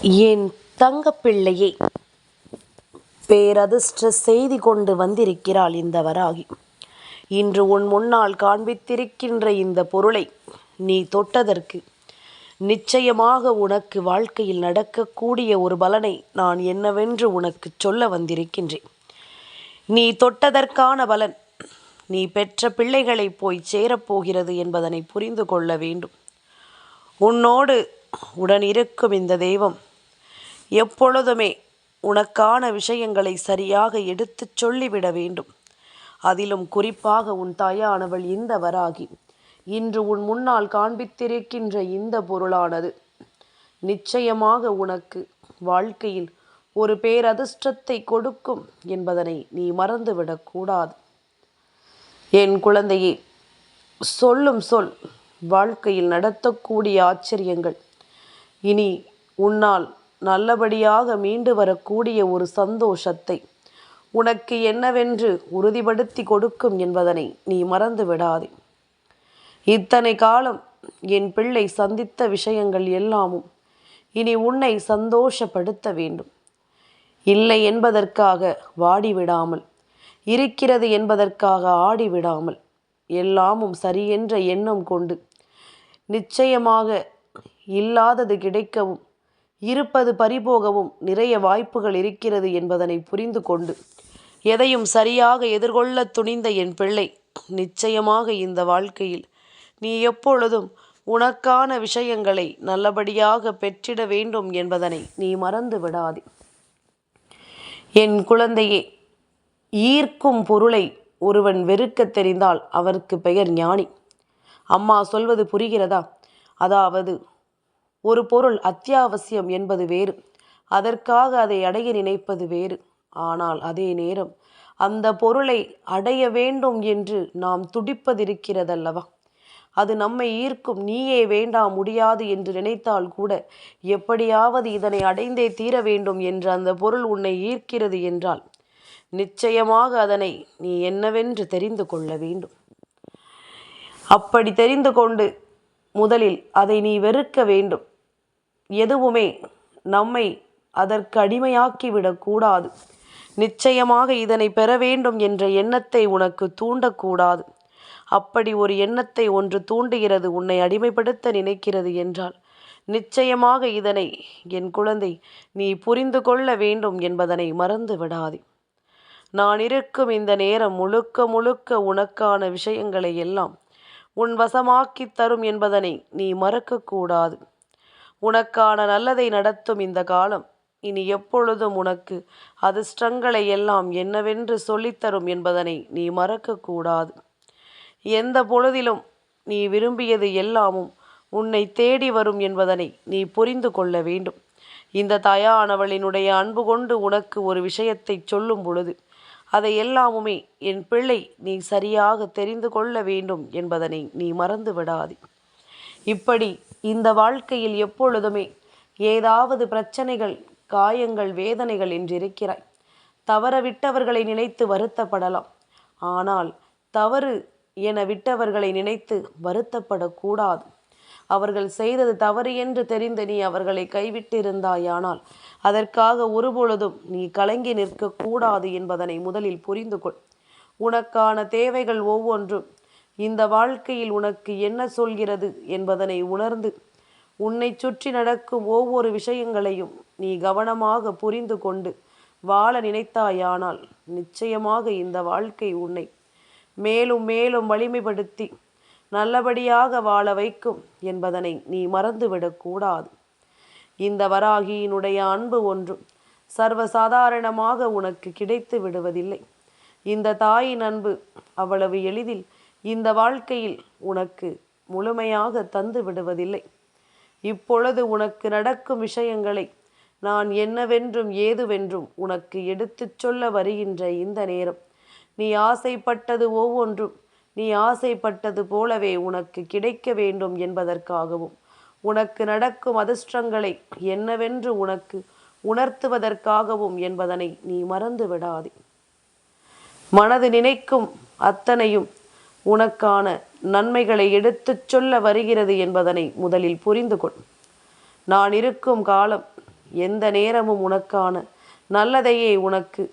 என் தங்கப்பிள்ளையை பேரதிர்ஷ்ட செய்தி கொண்டு வந்திருக்கிறாள் இந்த வராகி. இன்று உன் முன்னால் காண்பித்திருக்கின்ற இந்த பொருளை நீ தொட்டதற்கு நிச்சயமாக உனக்கு வாழ்க்கையில் நடக்கக்கூடிய ஒரு பலனை நான் என்னவென்று உனக்கு சொல்ல வந்திருக்கின்றேன். நீ தொட்டதற்கான பலன் நீ பெற்ற பிள்ளைகளை போய் சேரப்போகிறது என்பதனை புரிந்து கொள்ள வேண்டும். உன்னோடு உடன் இருக்கும் இந்த தெய்வம் எப்பொழுதுமே உனக்கான விஷயங்களை சரியாக எடுத்துச் சொல்லிவிட வேண்டும். அதிலும் குறிப்பாக உன் தாயானவள் இந்த வராகி இன்று உன் முன்னால் காண்பித்திருக்கின்ற இந்த பொருளானது நிச்சயமாக உனக்கு வாழ்க்கையில் ஒரு பேரதிர்ஷ்டத்தை கொடுக்கும் என்பதனை நீ மறந்துவிடக்கூடாது. என் குழந்தையே, சொல்லும் சொல் வாழ்க்கையில் நடத்தக்கூடிய ஆச்சரியங்கள் இனி உன்னால் நல்லபடியாக மீண்டு வரக்கூடிய ஒரு சந்தோஷத்தை உனக்கு என்னவென்று உறுதிப்படுத்தி கொடுக்கும் என்பதனை நீ மறந்து விடாதே. இத்தனை காலம் என் பிள்ளை சந்தித்த விஷயங்கள் எல்லாமும் இனி உன்னை சந்தோஷப்படுத்த வேண்டும். இல்லை என்பதற்காக வாடிவிடாமல், இருக்கிறது என்பதற்காக ஆடிவிடாமல், எல்லாமும் சரியென்ற எண்ணம் கொண்டு நிச்சயமாக இல்லாதது கிடைக்கவும் இருப்பது பறிபோகவும் நிறைய வாய்ப்புகள் இருக்கிறது என்பதனை புரிந்து கொண்டு எதையும் சரியாக எதிர்கொள்ள துணிந்த என் பிள்ளை, நிச்சயமாக இந்த வாழ்க்கையில் நீ எப்பொழுதும் உனக்கான விஷயங்களை நல்லபடியாக பெற்றிட வேண்டும் என்பதனை நீ மறந்து விடாதே. என் குழந்தையே, ஈர்க்கும் பொருளை ஒருவன் வெறுக்க தெரிந்தால் அவருக்கு பெயர் ஞானி. அம்மா சொல்வது புரிகிறதா? அதாவது ஒரு பொருள் அத்தியாவசியம் என்பது வேறு, அதற்காக அதை அடைய நினைப்பது வேறு. ஆனால் அதே நேரம் அந்த பொருளை அடைய வேண்டும் என்று நாம் துடிப்பதிருக்கிறதல்லவா, அது நம்மை ஈர்க்கும். நீயே வேண்டாம், முடியாது என்று நினைத்தால் கூட எப்படியாவது இதனை அடைந்தே தீர வேண்டும் என்று அந்த பொருள் உன்னை ஈர்க்கிறது என்றால் நிச்சயமாக அதனை நீ என்னவென்று தெரிந்து கொள்ள வேண்டும். அப்படி தெரிந்து கொண்டு முதலில் அதை நீ வெறுக்க வேண்டும். எதுவுமே நம்மை அதற்கு அடிமையாக்கிவிடக்கூடாது. நிச்சயமாக இதனை பெற வேண்டும் என்ற எண்ணத்தை உனக்கு தூண்டக்கூடாது. அப்படி ஒரு எண்ணத்தை ஒன்று தூண்டுகிறது, உன்னை அடிமைப்படுத்த நினைக்கிறது என்றால் நிச்சயமாக இதனை என் குழந்தை நீ புரிந்து கொள்ள வேண்டும் என்பதனை மறந்து விடாதே. நான் இருக்கும் இந்த நேரம் முழுக்க முழுக்க உனக்கான விஷயங்களை எல்லாம் உன் வசமாக்கி தரும் என்பதனை நீ மறக்கக்கூடாது. உனக்கான நல்லதை நடத்தும் இந்த காலம் இனி எப்பொழுதும் உனக்கு அதிர்ஷ்டங்களை எல்லாம் என்னவென்று சொல்லித்தரும் என்பதனை நீ மறக்கக்கூடாது. எந்த பொழுதிலும் நீ விரும்பியது எல்லாமும் உன்னை தேடி வரும் என்பதனை நீ புரிந்து கொள்ள வேண்டும். இந்த தாயானவளினுடைய அன்பு கொண்டு உனக்கு ஒரு விஷயத்தை சொல்லும் பொழுது அதை எல்லாமுமே என் பிள்ளை நீ சரியாக தெரிந்து கொள்ள வேண்டும் என்பதனை நீ மறந்து விடாதே. இப்படி இந்த வாழ்க்கையில் எப்பொழுதுமே ஏதாவது பிரச்சனைகள், காயங்கள், வேதனைகள் என்றிருக்கிறாய். தவறவிட்டவர்களை நினைத்து வருத்தப்படலாம். ஆனால் தவறு என விட்டவர்களை நினைத்து வருத்தப்படக்கூடாது. அவர்கள் செய்தது தவறு என்று தெரிந்து நீ அவர்களை கைவிட்டிருந்தாயானால் அதற்காக ஒருபொழுதும் நீ கலங்கி நிற்கக்கூடாது என்பதனை முதலில் புரிந்து கொள். உனக்கான தேவைகள் ஒவ்வொன்றும் இந்த வாழ்க்கையில் உனக்கு என்ன சொல்கிறது என்பதனை உணர்ந்து உன்னை சுற்றி நடக்கும் ஒவ்வொரு விஷயங்களையும் நீ கவனமாக புரிந்து கொண்டு வாழ நினைத்தாயானால் நிச்சயமாக இந்த வாழ்க்கை உன்னை மேலும் மேலும் வலிமைப்படுத்தி நல்லபடியாக வாழ வைக்கும் என்பதனை நீ மறந்துவிடக்கூடாது. இந்த வராகியினுடைய அன்பு ஒன்றும் சர்வசாதாரணமாக உனக்கு கிடைத்து விடுவதில்லை. இந்த தாயின் அன்பு அவ்வளவு எளிதில் இந்த வாழ்க்கையில் உனக்கு முழுமையாக தந்து விடுவதில்லை. இப்பொழுது உனக்கு நடக்கும் விஷயங்களை நான் என்னவென்றும் ஏதுவென்றும் உனக்கு எடுத்துச் சொல்ல வருகின்ற இந்த நேரம் நீ ஆசைப்பட்டது ஒவ்வொன்றும் நீ ஆசைப்பட்டது போலவே உனக்கு கிடைக்க வேண்டும் என்பதற்காகவும் உனக்கு நடக்கும் அதிர்ஷ்டங்களை என்னவென்று உனக்கு உணர்த்துவதற்காகவும் என்பதனை நீ மறந்து விடாதே. மனது நினைக்கும் அத்தனையும் உனக்கான நன்மைகளை எடுத்துச் சொல்ல வருகிறது என்பதனை முதலில் புரிந்து கொள். நான் இருக்கும் காலம் எந்த நேரமும் உனக்கான நல்லதையே உனக்கு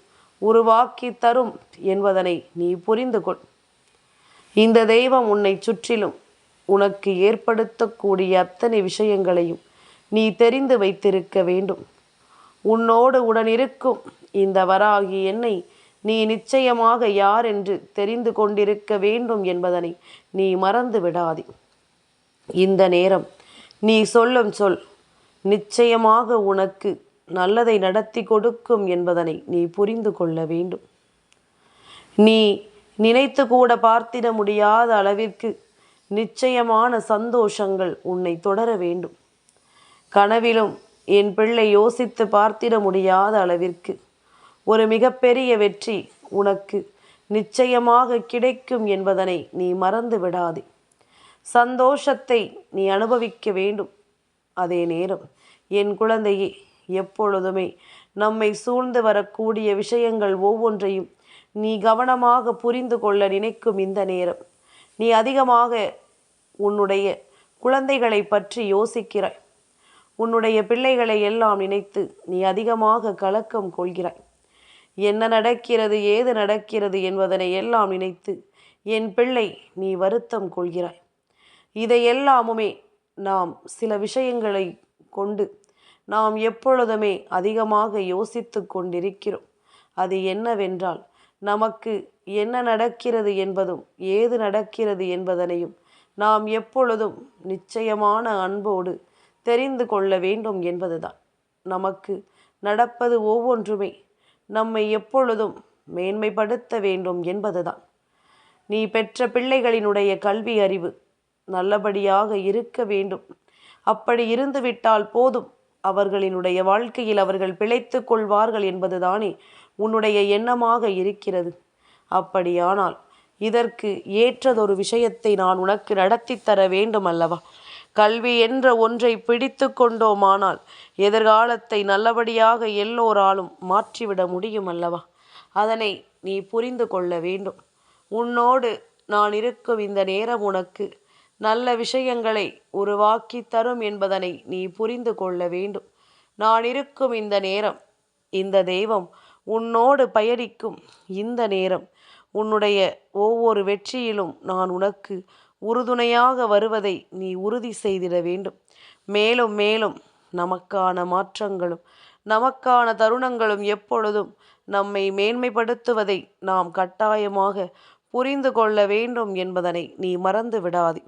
உருவாக்கி தரும் என்பதனை நீ புரிந்து கொள். இந்த தெய்வம் உன்னை சுற்றிலும் உனக்கு ஏற்படுத்தக்கூடிய அத்தனை விஷயங்களையும் நீ தெரிந்து வைத்திருக்க வேண்டும். உன்னோடு உடனிருக்கும் இந்த வராகி என்னை நீ நிச்சயமாக யார் என்று தெரிந்து கொண்டிருக்க வேண்டும் என்பதனை நீ மறந்து விடாதே. இந்த நேரம் நீ சொல்லும் சொல் நிச்சயமாக உனக்கு நல்லதை நடத்தி கொடுக்கும் என்பதனை நீ புரிந்து கொள்ள வேண்டும். நீ நினைத்து கூட பார்த்திட முடியாத அளவிற்கு நிச்சயமான சந்தோஷங்கள் உன்னை தொடர வேண்டும். கனவிலும் என் பிள்ளை யோசித்து பார்த்திட முடியாத அளவிற்கு ஒரு மிகப்பெரிய வெற்றி உனக்கு நிச்சயமாக கிடைக்கும் என்பதனை நீ மறந்து விடாதே. சந்தோஷத்தை நீ அனுபவிக்க வேண்டும். அதே நேரம் என் குழந்தையே, எப்பொழுதுமே நம்மை சூழ்ந்து வரக்கூடிய விஷயங்கள் ஒவ்வொன்றையும் நீ கவனமாக புரிந்து கொள்ள நினைக்கும் இந்த நேரம் நீ அதிகமாக உன்னுடைய குழந்தைகளை பற்றி யோசிக்கிறாய். உன்னுடைய பிள்ளைகளை எல்லாம் நினைத்து நீ அதிகமாக கலக்கம் கொள்கிறாய். என்ன நடக்கிறது, ஏது நடக்கிறது என்பதனை எல்லாம் நினைத்து என் பிள்ளை நீ வருத்தம் கொள்கிறாய். இதையெல்லாமுமே நாம் சில விஷயங்களை கொண்டு நாம் எப்பொழுதுமே அதிகமாக யோசித்து கொண்டிருக்கிறோம். அது என்னவென்றால், நமக்கு என்ன நடக்கிறது என்பதும் ஏது நடக்கிறது என்பதனையும் நாம் எப்பொழுதும் நிச்சயமான அன்போடு தெரிந்து கொள்ள வேண்டும் என்பதுதான். நமக்கு நடப்பது ஒவ்வொன்றுமே நம்மை எப்பொழுதும் மேன்மைப்படுத்த வேண்டும் என்பதுதான். நீ பெற்ற பிள்ளைகளினுடைய கல்வி அறிவு நல்லபடியாக இருக்க வேண்டும். அப்படி இருந்துவிட்டால் போதும், அவர்களினுடைய வாழ்க்கையில் அவர்கள் பிழைத்து கொள்வார்கள் என்பதுதானே உன்னுடைய எண்ணமாக இருக்கிறது. அப்படியானால் இதற்கு ஏற்றதொரு விஷயத்தை நான் உனக்கு நடத்தி தர வேண்டும் அல்லவா? கல்வி என்ற ஒன்றை பிடித்து கொண்டோமானால் எதிர்காலத்தை நல்லபடியாக எல்லோராலும் மாற்றிவிட முடியும் அல்லவா? அதனை நீ புரிந்து கொள்ள வேண்டும். உன்னோடு நான் இருக்கும் இந்த நேரம் உனக்கு நல்ல விஷயங்களை உருவாக்கி தரும் என்பதனை நீ புரிந்து கொள்ள வேண்டும். நான் இருக்கும் இந்த நேரம், இந்த தெய்வம் உன்னோடு பயணிக்கும் இந்த நேரம், உன்னுடைய ஒவ்வொரு வெற்றியிலும் நான் உனக்கு உறுதுணையாக வருவதை நீ உறுதி செய்திட வேண்டும். மேலும் மேலும் நமக்கான மாற்றங்களும் நமக்கான தருணங்களும் எப்பொழுதும் நம்மை மேன்மைப்படுத்துவதை நாம் கட்டாயமாக புரிந்து கொள்ள வேண்டும் என்பதனை நீ மறந்து விடாதே.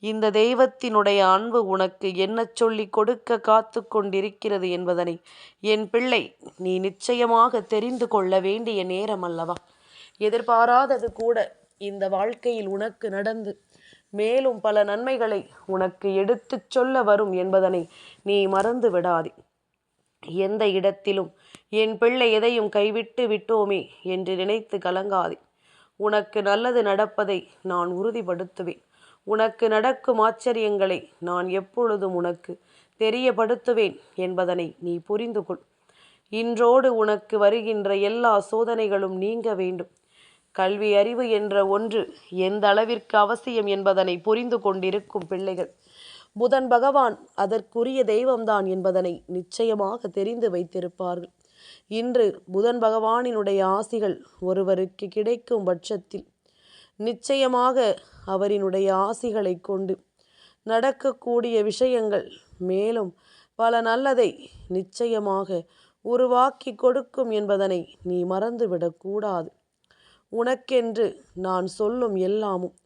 இந்த தெய்வத்தினுடைய அன்பு உனக்கு என்ன சொல்லி கொடுக்க காத்து கொண்டிருக்கிறது என்பதனை என் பிள்ளை நீ நிச்சயமாக தெரிந்து கொள்ள வேண்டிய நேரம் அல்லவா? எதிர்பாராதது கூட இந்த வாழ்க்கையில் உனக்கு நடந்து மேலும் பல நன்மைகளை உனக்கு எடுத்துச் சொல்ல வரும் என்பதனை நீ மறந்து விடாதே. எந்த இடத்திலும் என் பிள்ளை எதையும் கைவிட்டு விட்டோமே என்று நினைத்து கலங்காதே. உனக்கு நல்லது நடப்பதை நான் உறுதிப்படுத்துவேன். உனக்கு நடக்கும் ஆச்சரியங்களை நான் எப்பொழுதும் உனக்கு தெரியப்படுத்துவேன் என்பதனை நீ புரிந்து கொள். இன்றோடு உனக்கு வருகின்ற எல்லா சோதனைகளும் நீங்க வேண்டும். கல்வி அறிவு என்ற ஒன்று எந்த அளவிற்கு அவசியம் என்பதனை புரிந்து கொண்டிருக்கும் பிள்ளைகள், புதன் பகவான் அதற்குரிய தெய்வம்தான் என்பதனை நிச்சயமாக தெரிந்து வைத்திருப்பார்கள். இன்று புதன் பகவானினுடைய ஆசிகள் ஒருவருக்கு கிடைக்கும் பட்சத்தில் நிச்சயமாக அவரினுடைய ஆசிகளை கொண்டு நடக்கக்கூடிய விஷயங்கள் மேலும் பல நல்லதை நிச்சயமாக உருவாக்கி கொடுக்கும் என்பதனை நீ மறந்துவிடக்கூடாது. உனக்கென்று நான் சொல்லும் எல்லாமும்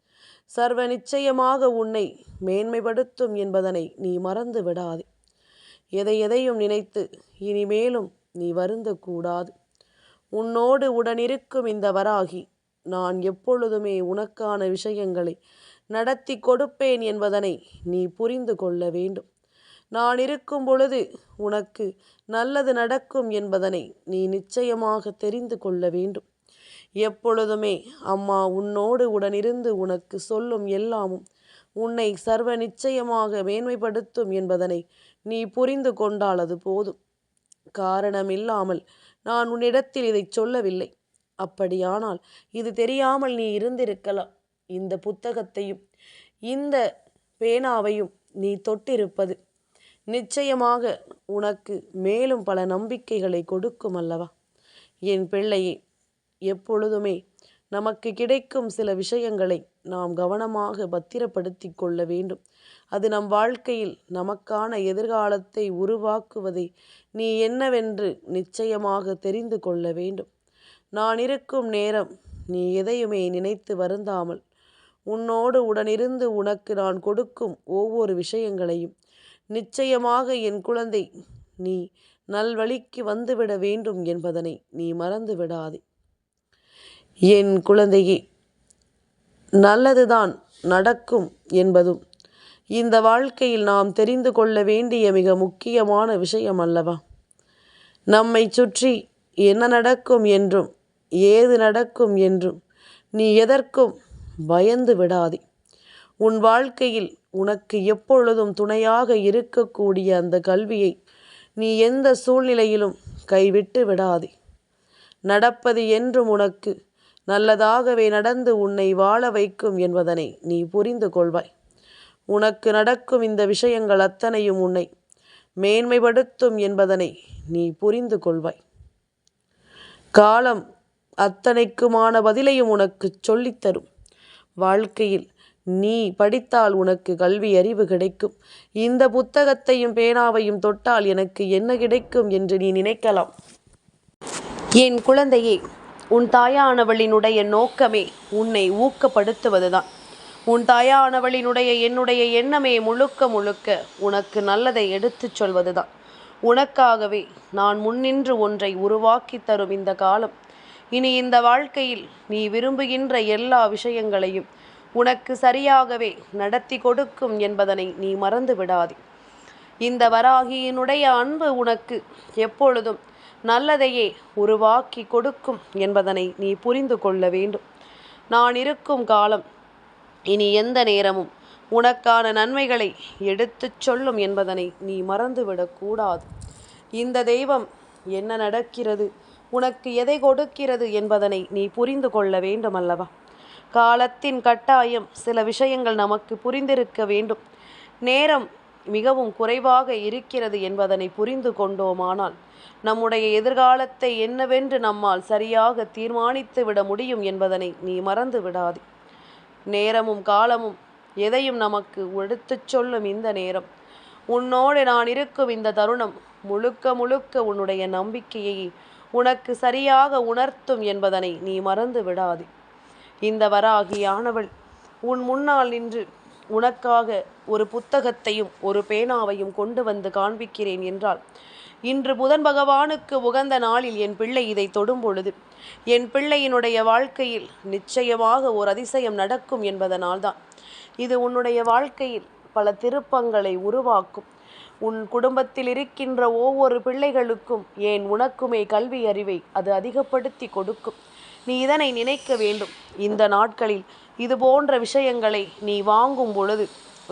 சர்வ நிச்சயமாக உன்னை மேன்மைப்படுத்தும் என்பதனை நீ மறந்து விடாதே. எதையும் நினைத்து இனிமேலும் நீ வருந்தக்கூடாது. உன்னோடு உடனிருக்கும் இந்த வராகி நான் எப்பொழுதுமே உனக்கான விஷயங்களை நடத்தி கொடுப்பேன் என்பதனை நீ புரிந்து கொள்ள வேண்டும். நான் இருக்கும் பொழுது உனக்கு நல்லது நடக்கும் என்பதனை நீ நிச்சயமாக தெரிந்து கொள்ள வேண்டும். எப்பொழுதுமே அம்மா உன்னோடு உடனிருந்து உனக்கு சொல்லும் எல்லாமும் உன்னை சர்வ நிச்சயமாக மேன்மைப்படுத்தும் என்பதனை நீ புரிந்து கொண்டால் அது போதும். காரணமில்லாமல் நான் உன்னிடத்தில் இதை சொல்லவில்லை. அப்படியானால் இது தெரியாமல் நீ இருந்திருக்கலாம். இந்த புத்தகத்தையும் இந்த பேனாவையும் நீ தொட்டிருப்பது நிச்சயமாக உனக்கு மேலும் பல நம்பிக்கைகளை கொடுக்கும் அல்லவா? என் பிள்ளையே, எப்பொழுதுமே நமக்கு கிடைக்கும் சில விஷயங்களை நாம் கவனமாக பத்திரப்படுத்தி கொள்ள வேண்டும். அது நம் வாழ்க்கையில் நமக்கான எதிர்காலத்தை உருவாக்குவதை நீ என்னவென்று நிச்சயமாக தெரிந்து கொள்ள வேண்டும். நான் இருக்கும் நேரம் நீ எதையுமே நினைத்து வருந்தாமல் உன்னோடு உடனிருந்து உனக்கு நான் கொடுக்கும் ஒவ்வொரு விஷயங்களையும் நிச்சயமாக என் குழந்தை நீ நல்வழிக்கு வந்துவிட வேண்டும் என்பதனை நீ மறந்து விடாதே. என் குழந்தையே, நல்லதுதான் நடக்கும் என்பதும் இந்த வாழ்க்கையில் நாம் தெரிந்து கொள்ள வேண்டிய மிக முக்கியமான விஷயம் அல்லவா? நம்மை சுற்றி என்ன நடக்கும் என்றும் ஏது நடக்கும் என்றும் நீ எதற்கும் பயந்து விடாதே. உன் வாழ்க்கையில் உனக்கு எப்பொழுதும் துணையாக இருக்கக்கூடிய அந்த கல்வியை நீ எந்த சூழ்நிலையிலும் கைவிட்டு விடாதே. நடப்பது என்றும் உனக்கு நல்லதாகவே நடந்து உன்னை வாழ வைக்கும் என்பதனை நீ புரிந்து கொள்வாய். உனக்கு நடக்கும் இந்த விஷயங்கள் அத்தனையும் உன்னை மேன்மைப்படுத்தும் என்பதனை நீ புரிந்து கொள்வாய். காலம் அத்தனைக்குமான பதிலையும் உனக்கு சொல்லித்தரும். வாழ்க்கையில் நீ படித்தால் உனக்கு கல்வி அறிவு கிடைக்கும். இந்த புத்தகத்தையும் பேனாவையும் தொட்டால் எனக்கு என்ன கிடைக்கும் என்று நீ நினைக்கலாம். என் குழந்தையே, உன் தாயானவளினுடைய நோக்கமே உன்னை ஊக்கப்படுத்துவதுதான். உன் தாயானவளினுடைய என்னுடைய எண்ணமே முழுக்க முழுக்க உனக்கு நல்லதை எடுத்துச் சொல்வதுதான். உனக்காகவே நான் முன்னின்று ஒன்றை உருவாக்கி தரும் இந்த காலம் இனி இந்த வாழ்க்கையில் நீ விரும்புகின்ற எல்லா விஷயங்களையும் உனக்கு சரியாகவே நடத்தி கொடுக்கும் என்பதனை நீ மறந்து விடாதே. இந்த வராகியினுடைய அன்பு உனக்கு எப்பொழுதும் நல்லதையே உருவாக்கி கொடுக்கும் என்பதனை நீ புரிந்து கொள்ள வேண்டும். நான் இருக்கும் காலம் இனி எந்த நேரமும் உனக்கான நன்மைகளை எடுத்துச் சொல்லும் என்பதனை நீ மறந்துவிடக்கூடாது. இந்த தெய்வம் என்ன நடக்கிறது, உனக்கு எதை கொடுக்கிறது என்பதனை நீ புரிந்து கொள்ள வேண்டும் அல்லவா? காலத்தின் கட்டாயம் சில விஷயங்கள் நமக்கு புரிந்திருக்க வேண்டும். நேரம் மிகவும் குறைவாக இருக்கிறது என்பதனை புரிந்து கொண்டோமானால் நம்முடைய எதிர்காலத்தை என்னவென்று நம்மால் சரியாக தீர்மானித்து விட முடியும் என்பதனை நீ மறந்து விடாதே. நேரமும் காலமும் எதையும் நமக்கு எடுத்துச் சொல்லும் இந்த நேரம், உன்னோடு நான் இருக்கும் இந்த தருணம் முழுக்க முழுக்க உன்னுடைய நம்பிக்கையை உனக்கு சரியாக உணர்த்தும் என்பதனை நீ மறந்து விடாதே. இந்த வராகியானவள் உன் முன்னால் நின்று உனக்காக ஒரு புத்தகத்தையும் ஒரு பேனாவையும் கொண்டு வந்து காண்பிக்கிறேன் என்றால், இன்று புதன் பகவானுக்கு உகந்த நாளில் என் பிள்ளை இதை தொடும் பொழுது என் பிள்ளையினுடைய வாழ்க்கையில் நிச்சயமாக ஒரு அதிசயம் நடக்கும் என்பதனால்தான். இது உன்னுடைய வாழ்க்கையில் பல திருப்பங்களை உருவாக்கும். உன் குடும்பத்தில் இருக்கின்ற ஒவ்வொரு பிள்ளைகளுக்கும் ஏன் உனக்குமே கல்வி அறிவை அது அதிகப்படுத்தி கொடுக்கும். நீ இதனை நினைக்க வேண்டும். இந்த நாட்களில் இது போன்ற விஷயங்களை நீ வாங்கும் பொழுது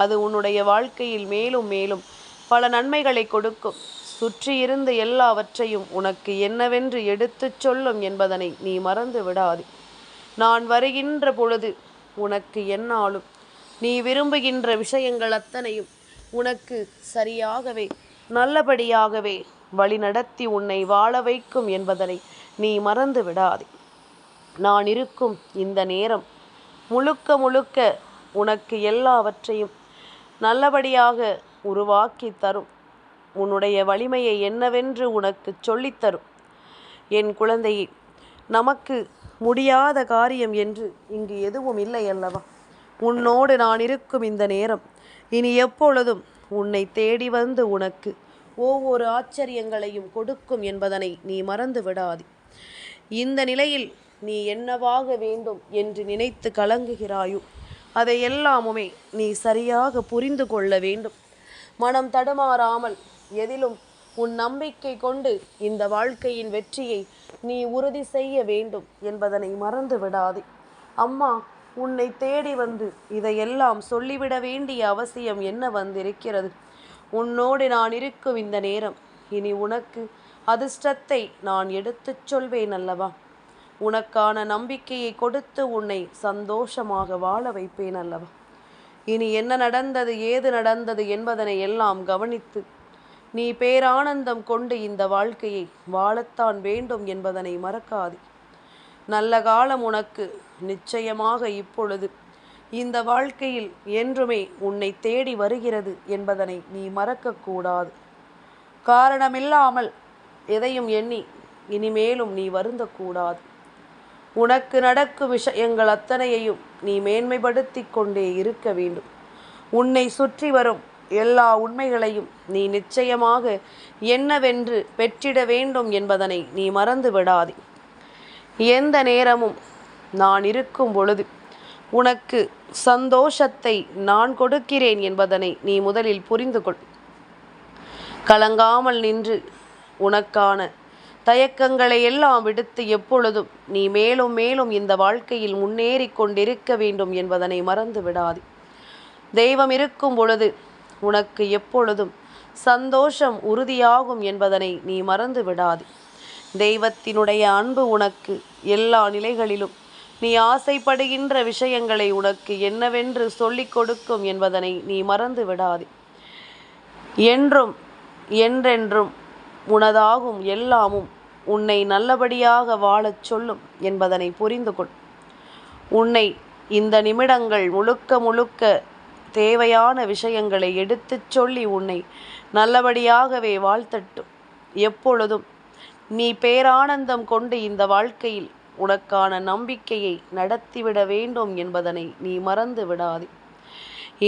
அது உன்னுடைய வாழ்க்கையில் மேலும் மேலும் பல நன்மைகளை கொடுக்கும். சுற்றியிருந்து எல்லாவற்றையும் உனக்கு என்னவென்று எடுத்துச் சொல்லும் என்பதனை நீ மறந்து விடாதே. நான் வருகின்ற பொழுது உனக்கு என்னாலும் நீ விரும்புகின்ற விஷயங்கள் அத்தனையும் உனக்கு சரியாகவே நல்லபடியாகவே வழிநடத்தி உன்னை வாழ வைக்கும் என்பதனை நீ மறந்து விடாதே. நான் இருக்கும் இந்த நேரம் முழுக்க முழுக்க உனக்கு எல்லாவற்றையும் நல்லபடியாக உருவாக்கி தரும். உன்னுடைய வலிமையை என்னவென்று உனக்கு சொல்லித்தரும். என் குழந்தையே, நமக்கு முடியாத காரியம் என்று இங்கு எதுவும் இல்லை அல்லவா? உன்னோடு நான் இருக்கும் இந்த நேரம் இனி எப்பொழுதும் உன்னை தேடி வந்து உனக்கு ஒவ்வொரு ஆச்சரியங்களையும் கொடுக்கும் என்பதனை நீ மறந்து விடாதே. இந்த நிலையில் நீ என்னவாக வேண்டும் என்று நினைத்து கலங்குகிறாயோ அதை எல்லாமுமே நீ சரியாக புரிந்து கொள்ள வேண்டும். மனம் தடுமாறாமல் எதிலும் உன் நம்பிக்கை கொண்டு இந்த வாழ்க்கையின் வெற்றியை நீ உறுதி செய்ய வேண்டும் என்பதனை மறந்து விடாதே. அம்மா உன்னை தேடி வந்து இதையெல்லாம் சொல்லிவிட வேண்டிய அவசியம் என்ன வந்திருக்கிறது? உன்னோடு நான் இருக்கும் இந்த நேரம் இனி உனக்கு அதிர்ஷ்டத்தை நான் எடுத்துச் சொல்வேன் அல்லவா? உனக்கான நம்பிக்கையை கொடுத்து உன்னை சந்தோஷமாக வாழ வைப்பேன் அல்லவா? இனி என்ன நடந்தது ஏது நடந்தது என்பதனை எல்லாம் கவனித்து நீ பேரானந்தம் கொண்டு இந்த வாழ்க்கையை வாழத்தான் வேண்டும் என்பதனை மறக்காதே. நல்ல காலம் உனக்கு நிச்சயமாக இப்பொழுது இந்த வாழ்க்கையில் என்றுமே உன்னை தேடி வருகிறது என்பதனை நீ மறக்கக்கூடாது. காரணமில்லாமல் எதையும் எண்ணி இனிமேலும் நீ வருந்தக்கூடாது. உனக்கு நடக்கும் விஷயங்கள் அத்தனையையும் நீ மேன்மைப்படுத்தி கொண்டே இருக்க வேண்டும். உன்னை சுற்றி வரும் எல்லா உண்மைகளையும் நீ நிச்சயமாக என்னவென்று பெற்றிட வேண்டும் என்பதனை நீ மறந்து விடாதே. எந்த நேரமும் நான் இருக்கும் பொழுது உனக்கு சந்தோஷத்தை நான் கொடுக்கிறேன் என்பதனை நீ முதலில் புரிந்து கொள். கலங்காமல் நின்று உனக்கான தயக்கங்களை எல்லாம் விடுத்து எப்பொழுதும் நீ மேலும் மேலும் இந்த வாழ்க்கையில் முன்னேறி கொண்டிருக்க வேண்டும் என்பதனை மறந்து விடாதே. தெய்வம் இருக்கும் பொழுது உனக்கு எப்பொழுதும் சந்தோஷம் உறுதியாகும் என்பதனை நீ மறந்து விடாதே. தெய்வத்தினுடைய அன்பு உனக்கு எல்லா நிலைகளிலும் நீ ஆசைப்படுகின்ற விஷயங்களை உனக்கு என்னவென்று சொல்லிக் கொடுக்கும் என்பதனை நீ மறந்து விடாதே. என்றும் என்றென்றும் உனதாகும் எல்லாமும் உன்னை நல்லபடியாக வாழச் சொல்லும் என்பதனை புரிந்து கொள். உன்னை இந்த நிமிடங்கள் முழுக்க முழுக்க தேவையான விஷயங்களை எடுத்துச் சொல்லி உன்னை நல்லபடியாகவே வாழ்த்தட்டும். எப்பொழுதும் நீ பேரானந்தம் கொண்டு இந்த வாழ்க்கையில் உனக்கான நம்பிக்கையை நடத்திவிட வேண்டும் என்பதனை நீ மறந்து விடாதே.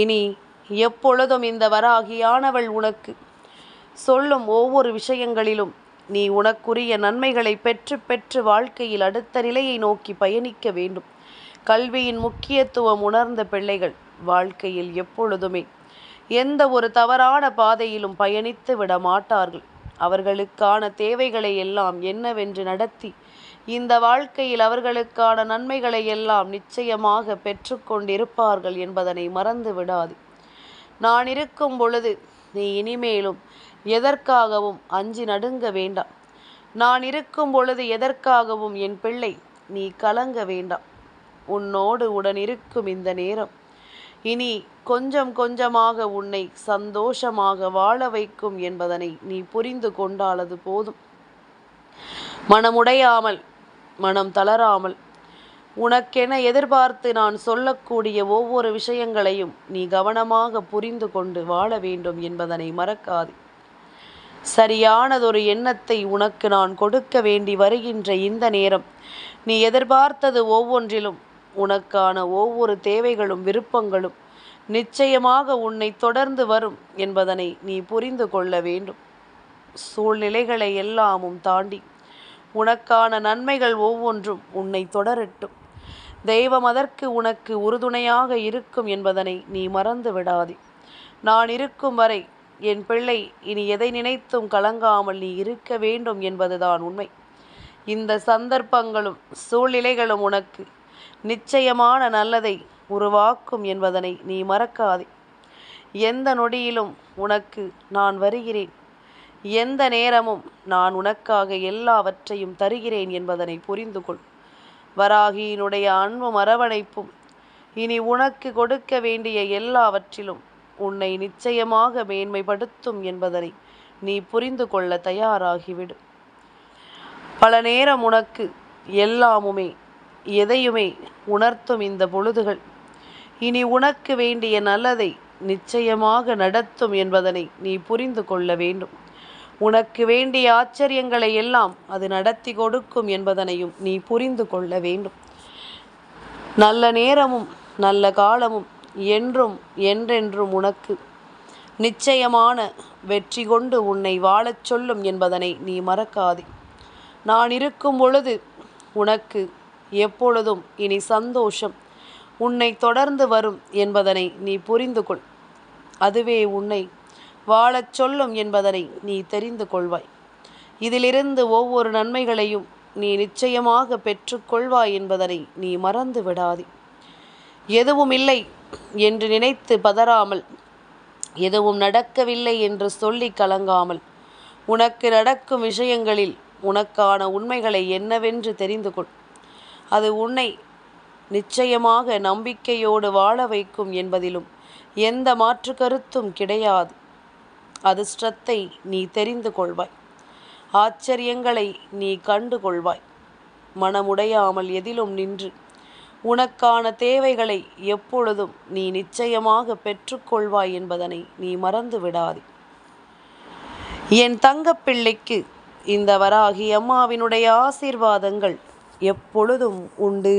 இனி எப்பொழுதும் இந்த வராகியானவள் உனக்கு சொல்லும் ஒவ்வொரு விஷயங்களிலும் நீ உனக்குரிய நன்மைகளை பெற்று பெற்று வாழ்க்கையில் அடுத்த நிலையை நோக்கி பயணிக்க வேண்டும். கல்வியின் முக்கியத்துவம் உணர்ந்த பிள்ளைகள் வாழ்க்கையில் எப்பொழுதுமே எந்த ஒரு தவறான பாதையிலும் பயணித்து விட மாட்டார்கள். அவர்களுக்கான தேவைகளை எல்லாம் என்னவென்று நடத்தி இந்த வாழ்க்கையில் அவர்களுக்கான நன்மைகளை எல்லாம் நிச்சயமாக பெற்றுக்கொண்டிருப்பார்கள் என்பதனை மறந்து விடாது. நான் இருக்கும் பொழுது நீ இனிமேலும் எதற்காகவும் அஞ்சி நடுங்க வேண்டாம். நான் இருக்கும் பொழுது எதற்காகவும் என் பிள்ளை நீ கலங்க வேண்டாம். உன்னோடு உடன் இருக்கும் இந்த நேரம் இனி கொஞ்சம் கொஞ்சமாக உன்னை சந்தோஷமாக வாழ வைக்கும் என்பதனை நீ புரிந்து கொண்டாலது போதும். மனமுடையாமல் மனம் தளராமல் உனக்கென எதிர்பார்த்து நான் சொல்லக்கூடிய ஒவ்வொரு விஷயங்களையும் நீ கவனமாக புரிந்து கொண்டு வாழ வேண்டும் என்பதனை மறக்காது. சரியானதொரு எண்ணத்தை உனக்கு நான் கொடுக்க வேண்டி வருகின்ற இந்த நேரம் நீ எதிர்பார்த்தது ஒவ்வொன்றிலும் உனக்கான ஒவ்வொரு தேவைகளும் விருப்பங்களும் நிச்சயமாக உன்னை தொடர்ந்து வரும் என்பதனை நீ புரிந்து கொள்ள வேண்டும். சூழ்நிலைகளை எல்லாமும் தாண்டி உனக்கான நன்மைகள் ஒவ்வொன்றும் உன்னை தொடரட்டும். தெய்வம் அதற்கு உனக்கு உறுதுணையாக இருக்கும் என்பதனை நீ மறந்து விடாதே. நான் இருக்கும் வரை என் பிள்ளை இனி எதை நினைத்தும் கலங்காமல் நீ இருக்க வேண்டும் என்பதுதான் உண்மை. இந்த சந்தர்ப்பங்களும் சூழ்நிலைகளும் உனக்கு நிச்சயமான நல்லதை உருவாக்கும் என்பதனை நீ மறக்காதே. எந்த நொடியிலும் உனக்கு நான் வருகிறேன், எந்த நேரமும் நான் உனக்காக எல்லாவற்றையும் தருகிறேன் என்பதனை புரிந்து கொள். வராகியினுடைய அன்பும் அரவணைப்பும் இனி உனக்கு கொடுக்க வேண்டிய எல்லாவற்றிலும் உன்னை நிச்சயமாக மேன்மைப்படுத்தும் என்பதனை நீ புரிந்து கொள்ள தயாராகிவிடு. பல நேரம் உனக்கு எல்லாமுமே எதையுமே உணர்த்தும் இந்த பொழுதுகள் இனி உனக்கு வேண்டிய நல்லதை நிச்சயமாக நடத்தும் என்பதனை நீ புரிந்து கொள்ள வேண்டும். உனக்கு வேண்டிய ஆச்சரியங்களை எல்லாம் அது நடத்தி கொடுக்கும் என்பதனையும் நீ புரிந்து கொள்ள வேண்டும். நல்ல நேரமும் நல்ல காலமும் என்றும் என்றென்றும் உனக்கு நிச்சயமான வெற்றி கொண்டு உன்னை வாழச் சொல்லும் என்பதனை நீ மறக்காதே. நான் இருக்கும் பொழுது உனக்கு எப்பொழுதும் இனி சந்தோஷம் உன்னை தொடர்ந்து வரும் என்பதனை நீ புரிந்து கொள். அதுவே உன்னை வாழச் சொல்லும் என்பதனை நீ தெரிந்து கொள்வாய். இதிலிருந்து ஒவ்வொரு நன்மைகளையும் நீ நிச்சயமாக பெற்றுக்கொள்வாய் என்பதனை நீ மறந்து விடாதே. எதுவும் இல்லை என்று நினைத்து பதறாமல், எதுவும் நடக்கவில்லை என்று சொல்லி கலங்காமல், உனக்கு நடக்கும் விஷயங்களில் உனக்கான உண்மைகளை என்னவென்று தெரிந்து கொள். அது உன்னை நிச்சயமாக நம்பிக்கையோடு வாழ வைக்கும் என்பதிலும் எந்த மாற்று கருத்தும் கிடையாது. அதிர்ஷ்டத்தை நீ தெரிந்து கொள்வாய். ஆச்சரியங்களை நீ கண்டு கொள்வாய். மனமுடையாமல் எதிலும் நின்று உனக்கான தேவைகளை எப்பொழுதும் நீ நிச்சயமாக பெற்றுக்கொள்வாய் என்பதனை நீ மறந்து விடாதே. என் தங்கப்பிள்ளைக்கு இந்த வராகி அம்மாவினுடைய ஆசீர்வாதங்கள் எப்பொழுதும் உண்டு.